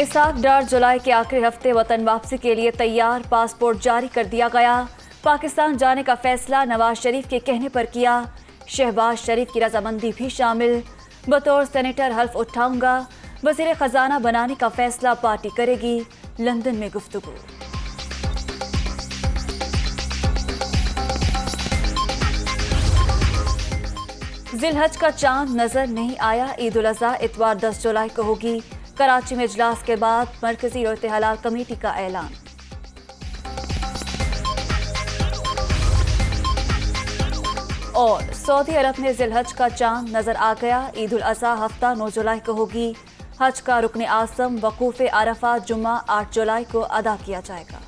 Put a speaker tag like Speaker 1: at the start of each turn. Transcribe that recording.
Speaker 1: इस साल 8 जुलाई के आखिरी हफ्ते वतन वापसी के लिए तैयार, पासपोर्ट जारी कर दिया गया। पाकिस्तान जाने का फैसला नवाज शरीफ के कहने पर किया। शहबाज शरीफ की रजामंदी भी शामिल। बतौर सेनेटर हल्फ उठाऊंगा, वजीर खजाना बनाने का फैसला पार्टी करेगी। लंदन में गुफ्तगू। जिलहज का चांद नजर नहीं आया। ईद उल अजहा इतवार 10 जुलाई को होगी। कराची में इजलास के बाद मरकजी और इत्तेहालात कमेटी का ऐलान। और सऊदी अरब में जिलहज का चांद नजर आ गया। ईद उल अजहा हफ्ता 9 जुलाई को होगी। हज का रुकन आज़म वकूफ़े अरफा जुम्मा 8 जुलाई को अदा किया जाएगा।